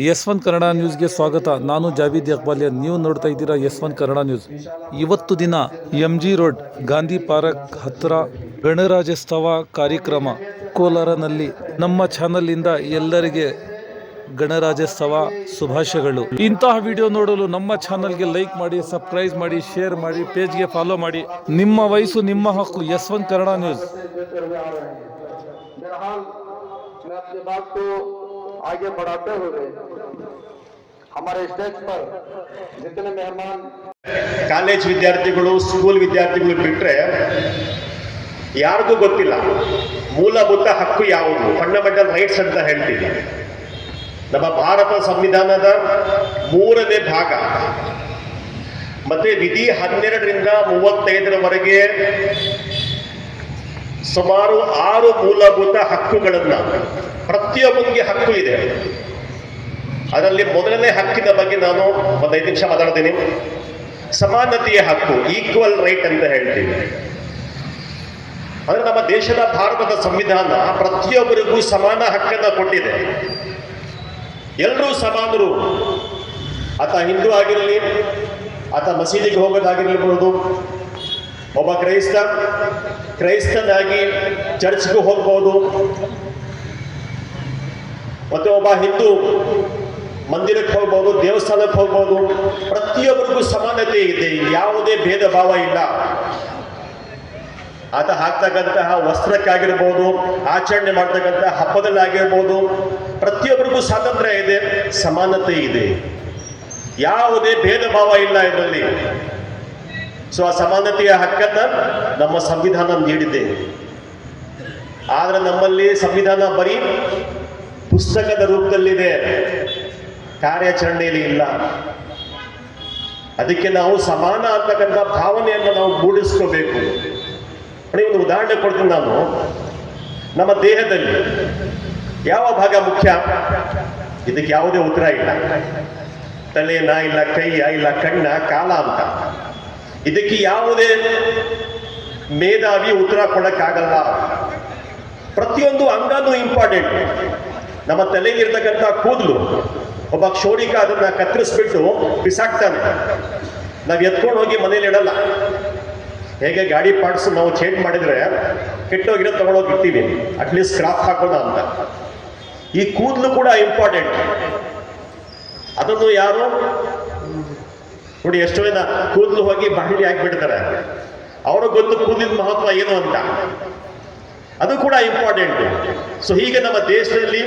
S1 Kannada ನ್ಯೂಸ್ಗೆ ಸ್ವಾಗತ. ನಾನು ಜಾವೀದ್ ಇಕ್ಬಾಲಿಯನ್. ನೀವು ನೋಡ್ತಾ ಇದ್ದೀರಾ S1 ಕನ್ನಡ ನ್ಯೂಸ್. ಇವತ್ತು ದಿನ MG ರೋಡ್ ಗಾಂಧಿ ಪಾರ್ಕ್ ಹತ್ತಿರ ಗಣರಾಜ್ಯೋತ್ಸವ ಕಾರ್ಯಕ್ರಮ ಕೋಲಾರನಲ್ಲಿ. ನಮ್ಮ ಚಾನಲ್ನಿಂದ ಎಲ್ಲರಿಗೆ ಗಣರಾಜ್ಯೋತ್ಸವ ಶುಭಾಶಯಗಳು. ಇಂತಹ ವಿಡಿಯೋ ನೋಡಲು ನಮ್ಮ ಚಾನಲ್ಗೆ ಲೈಕ್ ಮಾಡಿ, ಸಬ್ಸ್ಕ್ರೈಬ್ ಮಾಡಿ, ಶೇರ್ ಮಾಡಿ, ಪೇಜ್ಗೆ ಫಾಲೋ ಮಾಡಿ. ನಿಮ್ಮ ವಯಸ್ಸು ನಿಮ್ಮ ಹಕ್ಕು. S1 Kannada news. आगे बढ़ाते हुए हमारे स्टेज पर जितने मेहमान ಕಾಲೇಜ್ ವಿದ್ಯಾರ್ಥಿಗಳು, ಸ್ಕೂಲ್ ವಿದ್ಯಾರ್ಥಿಗಳು ಬಿಟ್ಟರೆ ಯಾರಿಗೂ ಗೊತ್ತಿಲ್ಲ ಮೂಲಭೂತ ಹಕ್ಕು ಯಾವುದು, ಫಂಡಮೆಂಟಲ್ ರೈಟ್ಸ್ ಅಂತ ಹೇಳ್ತೀವಿ. ನಮ್ಮ ಭಾರತ ಸಂವಿಧಾನದ 3ನೇ ಭಾಗ ಮತ್ತೆ ವಿಧಿ 12ರಿಂದ 35ರವರೆಗೆ ಸುಮಾರು 6 ಮೂಲಭೂತ ಹಕ್ಕುಗಳನ್ನ ಪ್ರತಿಯೊಬ್ಬನಿಗೆ ಹಕ್ಕು ಇದೆ. ಅದರಲ್ಲಿ ಮೊದಲನೇ ಹಕ್ಕಿನ ಬಗ್ಗೆ ನಾನು ಒಂದು 5 ನಿಮಿಷ ಮಾತಾಡ್ತೀನಿ. ಸಮಾನತೆಯ ಹಕ್ಕು, ಈಕ್ವಲ್ ರೈಟ್ ಅಂತ ಹೇಳ್ತೀವಿ. ಅಂದ್ರೆ ನಮ್ಮ ದೇಶದ ಭಾರತದ ಸಂವಿಧಾನ ಪ್ರತಿಯೊಬ್ಬರಿಗೂ ಸಮಾನ ಹಕ್ಕನ್ನ ಕೊಟ್ಟಿದೆ. ಎಲ್ಲರೂ ಸಮಾನರು. ಆತ ಹಿಂದೂ ಆಗಿರಲಿ, ಆತ ಮಸೀದಿಗೆ ಹೋಗೋದಾಗಿರ್ಬೋದು, ಒಬ್ಬ ಕ್ರೈಸ್ತನಾಗಿ ಚರ್ಚ್ಗೂ ಹೋಗ್ಬೋದು, ಮತ್ತೆ ಒಬ್ಬ ಹಿಂದೂ ಮಂದಿರಕ್ಕೆ ಹೋಗ್ಬೋದು, ದೇವಸ್ಥಾನಕ್ಕೆ ಹೋಗ್ಬೋದು. ಪ್ರತಿಯೊಬ್ಬರಿಗೂ ಸಮಾನತೆ ಇದೆ, ಯಾವುದೇ ಭೇದ ಭಾವ ಇಲ್ಲ. ಆತ ಹಾಕ್ತಕ್ಕಂತಹ ವಸ್ತ್ರಕ್ಕಾಗಿರ್ಬೋದು, ಆಚರಣೆ ಮಾಡ್ತಕ್ಕಂತಹ ಹಬ್ಬದಲ್ಲಾಗಿರ್ಬೋದು, ಪ್ರತಿಯೊಬ್ಬರಿಗೂ ಸ್ವಾತಂತ್ರ್ಯ ಇದೆ, ಸಮಾನತೆ ಇದೆ, ಯಾವುದೇ ಭೇದ ಭಾವ ಇಲ್ಲ ಇದರಲ್ಲಿ. ಸೊ ಆ ಸಮಾನತೆಯ ಹಕ್ಕನ್ನ ನಮ್ಮ ಸಂವಿಧಾನ ನೀಡಿದೆ. ಆದ್ರೆ ನಮ್ಮಲ್ಲಿ ಸಂವಿಧಾನ ಬರೀ ಪುಸ್ತಕದ ರೂಪದಲ್ಲಿದೆ, ಕಾರ್ಯಾಚರಣೆಯಲ್ಲಿ ಇಲ್ಲ. ಅದಕ್ಕೆ ನಾವು ಸಮಾನ ಅಂತಕ್ಕಂಥ ಭಾವನೆಯನ್ನು ನಾವು ಮೂಡಿಸ್ಕೋಬೇಕು. ಒಂದು ಉದಾಹರಣೆ ಕೊಡ್ತೀನಿ ನಾನು. ನಮ್ಮ ದೇಹದಲ್ಲಿ ಯಾವ ಭಾಗ ಮುಖ್ಯ? ಇದಕ್ಕೆ ಯಾವುದೇ ಉತ್ತರ ಇಲ್ಲ. ತಲೆನ ಇಲ್ಲ, ಕೈಯ ಇಲ್ಲ, ಕಣ್ಣ, ಕಾಲ ಅಂತ. ಇದಕ್ಕೆ ಯಾವುದೇ ಮೇಧಾವಿ ಉತ್ತರ ಕೊಡಕ್ಕಾಗಲ್ಲ. ಪ್ರತಿಯೊಂದು ಅಂಗನೂ ಇಂಪಾರ್ಟೆಂಟ್. ನಮ್ಮ ತಲೆಯಲ್ಲಿರ್ತಕ್ಕಂಥ ಕೂದಲು, ಒಬ್ಬ ಕ್ಷೌರಿಕ ಅದನ್ನ ಕತ್ತರಿಸ್ಬಿಟ್ಟು ಬಿಸಾಕ್ತಾನೆ. ನಾವು ಎತ್ಕೊಂಡು ಹೋಗಿ ಮನೇಲಿ ಇಡಲ್ಲ. ಹೇಗೆ ಗಾಡಿ ಪಾರ್ಟ್ಸ್ ನಾವು ಚೇಂಜ್ ಮಾಡಿದ್ರೆ ಕೆಟ್ಟೋಗಿರೋ ತಗೊಂಡೋಗಿ ಇರ್ತೀವಿ, ಅಟ್ಲೀಸ್ಟ್ ಸ್ಕ್ರಾಪ್ ಹಾಕೋಣ ಅಂತ. ಈ ಕೂದಲು ಕೂಡ ಇಂಪಾರ್ಟೆಂಟ್. ಅದನ್ನು ಯಾರು ನೋಡಿ, ಎಷ್ಟೋ ಜನ ಕೂದಲು ಹೋಗಿ ಬಾಣಲಿ ಹಾಕಿಬಿಡ್ತಾರೆ. ಅವ್ರಿಗೆ ಗೊತ್ತು ಕೂದಲಿನ ಮಹತ್ವ ಏನು ಅಂತ. ಅದು ಕೂಡ ಇಂಪಾರ್ಟೆಂಟ್. ಸೊ ಹೀಗೆ ನಮ್ಮ ದೇಶದಲ್ಲಿ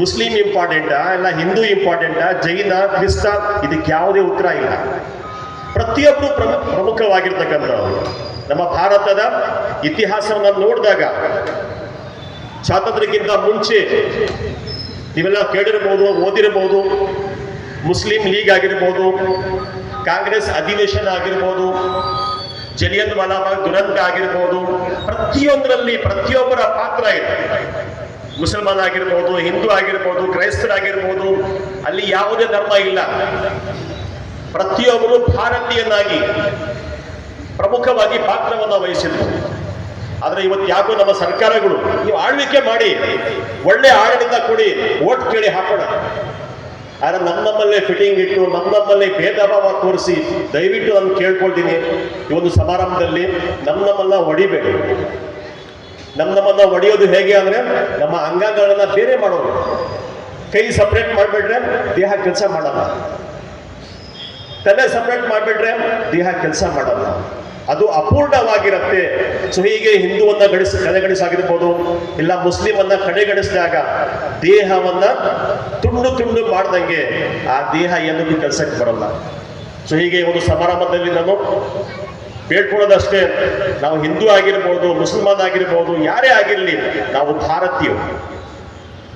ಮುಸ್ಲಿಂ ಇಂಪಾರ್ಟೆಂಟಾ, ಇಲ್ಲ ಹಿಂದೂ ಇಂಪಾರ್ಟೆಂಟಾ, ಜೈನ, ಕ್ರಿಸ್ತ, ಇದಕ್ಕೆ ಯಾವುದೇ ಉತ್ತರ ಇಲ್ಲ. ಪ್ರತಿಯೊಬ್ಬರು ಪ್ರಮುಖವಾಗಿರ್ತಕ್ಕಂಥವ್ರು. ನಮ್ಮ ಭಾರತದ ಇತಿಹಾಸವನ್ನು ನೋಡಿದಾಗ ಸ್ವಾತಂತ್ರ್ಯಕ್ಕಿಂತ ಮುಂಚೆ ನೀವೆಲ್ಲ ಕೇಳಿರ್ಬೋದು, ಓದಿರ್ಬೋದು. ಮುಸ್ಲಿಂ ಲೀಗ್ ಆಗಿರ್ಬೋದು, ಕಾಂಗ್ರೆಸ್ ಅಧಿವೇಶನ ಆಗಿರ್ಬೋದು, ಜಲಿಯನ್ ವಾಲಾಬಾಗ್ ದುರಂತ ಆಗಿರ್ಬೋದು, ಪ್ರತಿಯೊಂದರಲ್ಲಿ ಪ್ರತಿಯೊಬ್ಬರ ಪಾತ್ರ ಇದೆ. ಮುಸಲ್ಮಾನ್ ಆಗಿರ್ಬೋದು, ಹಿಂದೂ ಆಗಿರ್ಬೋದು, ಕ್ರೈಸ್ತರಾಗಿರ್ಬೋದು, ಅಲ್ಲಿ ಯಾವುದೇ ಧರ್ಮ ಇಲ್ಲ. ಪ್ರತಿಯೊಬ್ಬರು ಭಾರತೀಯನಾಗಿ ಪ್ರಮುಖವಾಗಿ ಪಾತ್ರವನ್ನು ವಹಿಸಿದ್ರು. ಆದ್ರೆ ಇವತ್ತು ಯಾಕೋ ನಮ್ಮ ಸರ್ಕಾರಗಳು ನೀವು ಆಳ್ವಿಕೆ ಮಾಡಿ, ಒಳ್ಳೆ ಆಡಳಿತ ಕೊಡಿ, ಓಟ್ ಕೇಳಿ ಹಾಕೋಣ. ಆದ್ರೆ ನಮ್ಮಲ್ಲೇ ಫಿಟ್ಟಿಂಗ್ ಇಟ್ಟು, ನಮ್ಮಲ್ಲೇ ಭೇದ ಭಾವ ತೋರಿಸಿ, ದಯವಿಟ್ಟು ನಾನು ಕೇಳ್ಕೊಳ್ತೀನಿ, ಈ ಒಂದು ಸಮಾರಂಭದಲ್ಲಿ ನಮ್ಮನ್ನ ಹೊಡಿಬೇಡಿ. ನಮ್ಮನ್ನ ಹೊಡೆಯೋದು ಹೇಗೆ ಅಂದ್ರೆ ನಮ್ಮ ಅಂಗಾಂಗಗಳನ್ನ ಬೇರೆ ಮಾಡೋದು. ಕೈ ಸಪ್ರೇಟ್ ಮಾಡಿಬಿಟ್ರೆ ದೇಹ ಕೆಲಸ ಮಾಡಲ್ಲ, ತಲೆ ಸಪ್ರೇಟ್ ಮಾಡಿಬಿಟ್ರೆ ದೇಹ ಕೆಲಸ ಮಾಡಲ್ಲ. ಅದು ಅಪೂರ್ಣವಾಗಿರುತ್ತೆ. ಸೊ ಹೀಗೆ ಹಿಂದೂವನ್ನ ಕಡೆಗಣಿಸಾಗಿರ್ಬೋದು, ಇಲ್ಲ ಮುಸ್ಲಿಮನ್ನ ಕಡೆಗಣಿಸಿದಾಗ ದೇಹವನ್ನ ತುಂಡು ತುಂಡು ಮಾಡ್ದಂಗೆ ಆ ದೇಹ ಏನಕ್ಕೂ ಕೆಲಸಕ್ಕೆ ಬರಲ್ಲ. ಸೊ ಹೀಗೆ ಒಂದು ಸಮಾರಂಭದಲ್ಲಿ ನಾನು ಬೇಡ್ಕೊಳ್ಳೋದಷ್ಟೇ, ನಾವು ಹಿಂದೂ ಆಗಿರ್ಬೋದು, ಮುಸಲ್ಮಾನ್ ಆಗಿರ್ಬೋದು, ಯಾರೇ ಆಗಿರಲಿ, ನಾವು ಭಾರತೀಯರು.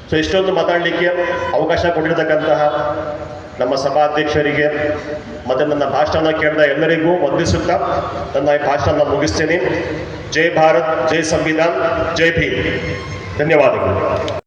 ಸೊ ಇಷ್ಟೊಂದು ಮಾತಾಡಲಿಕ್ಕೆ ಅವಕಾಶ ಕೊಟ್ಟಿರ್ತಕ್ಕಂತಹ ನಮ್ಮ ಸಭಾಧ್ಯಕ್ಷರಿಗೆ ಮತ್ತೆ ನನ್ನ ಭಾಷಣ ಕೇಳಿದ ಎಲ್ಲರಿಗೂ ವಂದಿಸುತ್ತಾ ನನ್ನ ಈ ಭಾಷಣ ಮುಗಿಸ್ತೇನೆ. ಜೈ ಭಾರತ್, ಜೈ ಸಂವಿಧಾನ್, ಜೈ ಭೀಮ್. ಧನ್ಯವಾದಗಳು.